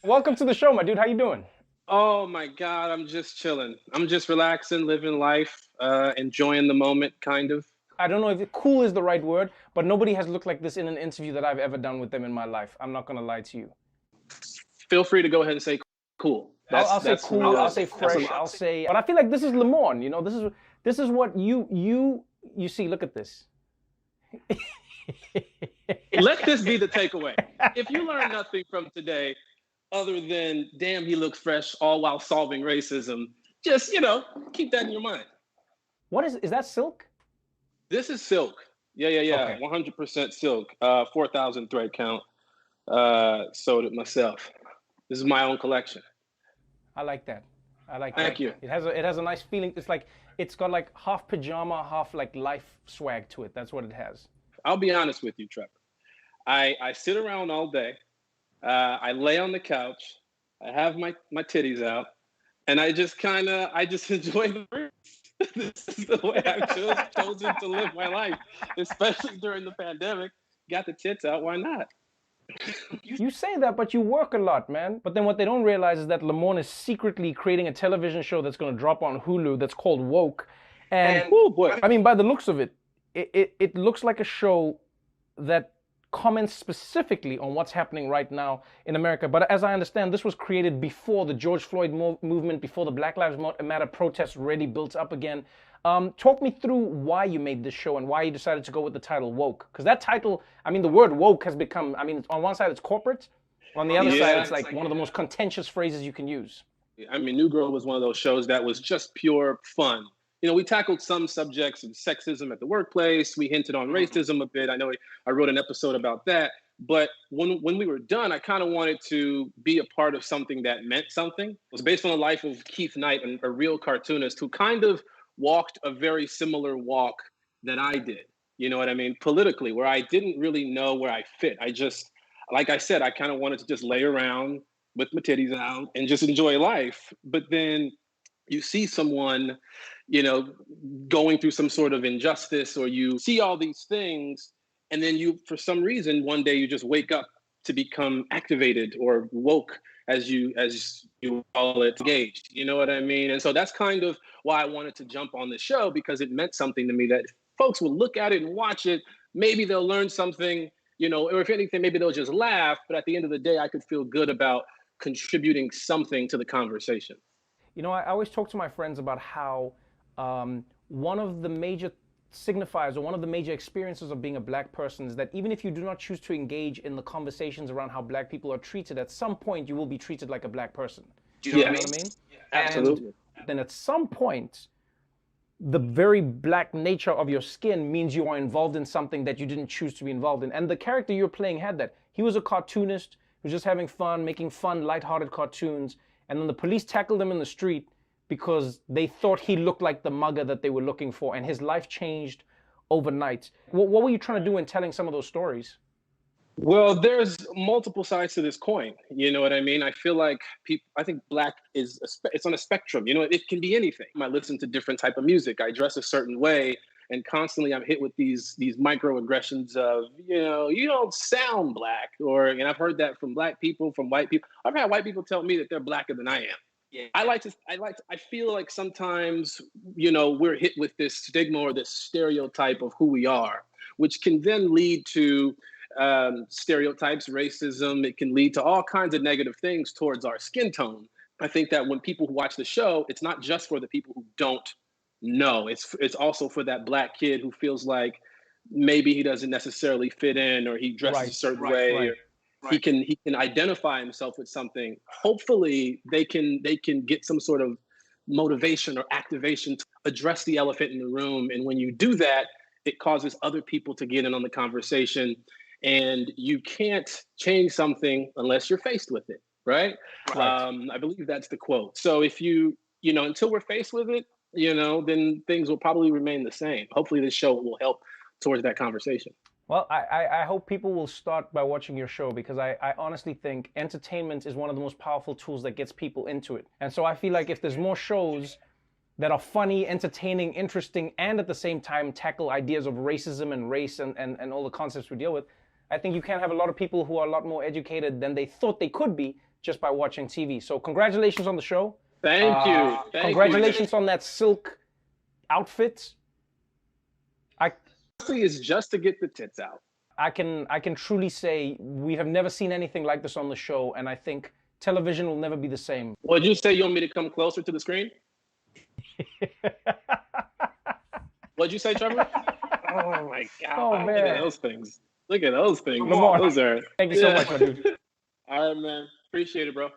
Welcome to the show, my dude. How you doing? Oh my God, I'm just chilling. I'm just relaxing, living life, enjoying the moment, kind of. I don't know if cool is the right word, but nobody has looked like this in an interview that I've ever done with them in my life. I'm not gonna lie to you. Feel free to go ahead and say cool. I'll That's say that's cool. I'll real. say That's fresh. I'll say. But I feel like this is Lamorne. You know, this is what you see. Look at this. let this be the takeaway. If you learn nothing from today, other than damn, he looks fresh, all while solving racism, just keep that in your mind. What is that silk? This is silk. Yeah. Okay, 100% silk. 4,000 thread count. Sewed it myself. This is my own collection. I like that. I like that. Thank you. It has a nice feeling. It's like it's got like half pajama, half like life swag to it. That's what it has. I'll be honest with you, Trevor. I sit around all day. I lay on the couch. I have my titties out, and I just enjoy the fruits. This is the way I've chosen to live my life, especially during the pandemic. Got the tits out. Why not? You say that, but you work a lot, man. But then what they don't realize is that Lamorne is secretly creating a television show that's going to drop on Hulu that's called Woke. And Oh boy. I mean, by the looks of it, it looks like a show that comments specifically on what's happening right now in America. But as I understand, this was created before the George Floyd movement, before the Black Lives Matter protests really built up again. Talk me through why you made this show and why you decided to go with the title Woke. Because that title, I mean, the word woke has become, I mean, on one side it's corporate, on the other side it's like one of the most contentious phrases you can use. I mean, New Girl was one of those shows that was just pure fun. We tackled some subjects of sexism at the workplace. We hinted on racism a bit. I know I wrote an episode about that. But when we were done, I kind of wanted to be a part of something that meant something. It was based on the life of Keith Knight, a real cartoonist who kind of walked a very similar walk that I did. You know what I mean? Politically, where I didn't really know where I fit. I just, like I said, I kind of wanted to just lay around with my titties out and just enjoy life. But then you see someone, you know, going through some sort of injustice, or you see all these things, and then you, for some reason, one day you just wake up to become activated or woke, as you call it, engaged. You know what I mean? And so that's kind of why I wanted to jump on the show, because it meant something to me that if folks will look at it and watch it, maybe they'll learn something, or if anything, maybe they'll just laugh. But at the end of the day, I could feel good about contributing something to the conversation. You know, I always talk to my friends about how one of the major signifiers or one of the major experiences of being a black person is that even if you do not choose to engage in the conversations around how black people are treated, at some point you will be treated like a black person. Do you know what I mean? Absolutely. And then at some point, the very black nature of your skin means you are involved in something that you didn't choose to be involved in. And the character you're playing had that. He was a cartoonist who was just having fun, making fun, lighthearted cartoons. And then the police tackled him in the street because they thought he looked like the mugger that they were looking for. And his life changed overnight. What were you trying to do in telling some of those stories? Well, there's multiple sides to this coin. You know what I mean? I feel like people. I think black is it's on a spectrum. It can be anything. I listen to different type of music. I dress a certain way, and constantly I'm hit with these microaggressions of you don't sound black, and I've heard that from black people, from white people. I've had white people tell me that they're blacker than I am. Yeah. I feel like sometimes we're hit with this stigma or this stereotype of who we are, which can then lead to stereotypes, racism. It can lead to all kinds of negative things towards our skin tone. I think that when people who watch the show, it's not just for the people who don't know. It's also for that black kid who feels like maybe he doesn't necessarily fit in, or he dresses a certain way, right. or he can identify himself with something. Hopefully, they can get some sort of motivation or activation to address the elephant in the room. And when you do that, it causes other people to get in on the conversation. And you can't change something unless you're faced with it, right? I believe that's the quote. So if until we're faced with it, then things will probably remain the same. Hopefully this show will help towards that conversation. Well, I hope people will start by watching your show, because I honestly think entertainment is one of the most powerful tools that gets people into it. And so I feel like if there's more shows that are funny, entertaining, interesting, and at the same time tackle ideas of racism and race and all the concepts we deal with, I think you can have a lot of people who are a lot more educated than they thought they could be just by watching TV. So congratulations on the show. Thank you. Congratulations on that silk outfit. Honestly, it's just to get the tits out. I can truly say we have never seen anything like this on the show, and I think television will never be the same. Would you say you want me to come closer to the screen? What'd you say, Trevor? Oh my God! Oh man! Look at those things. Look at those things. Lamorne, Those are. thank you so much, my dude. All right, man. Appreciate it, bro.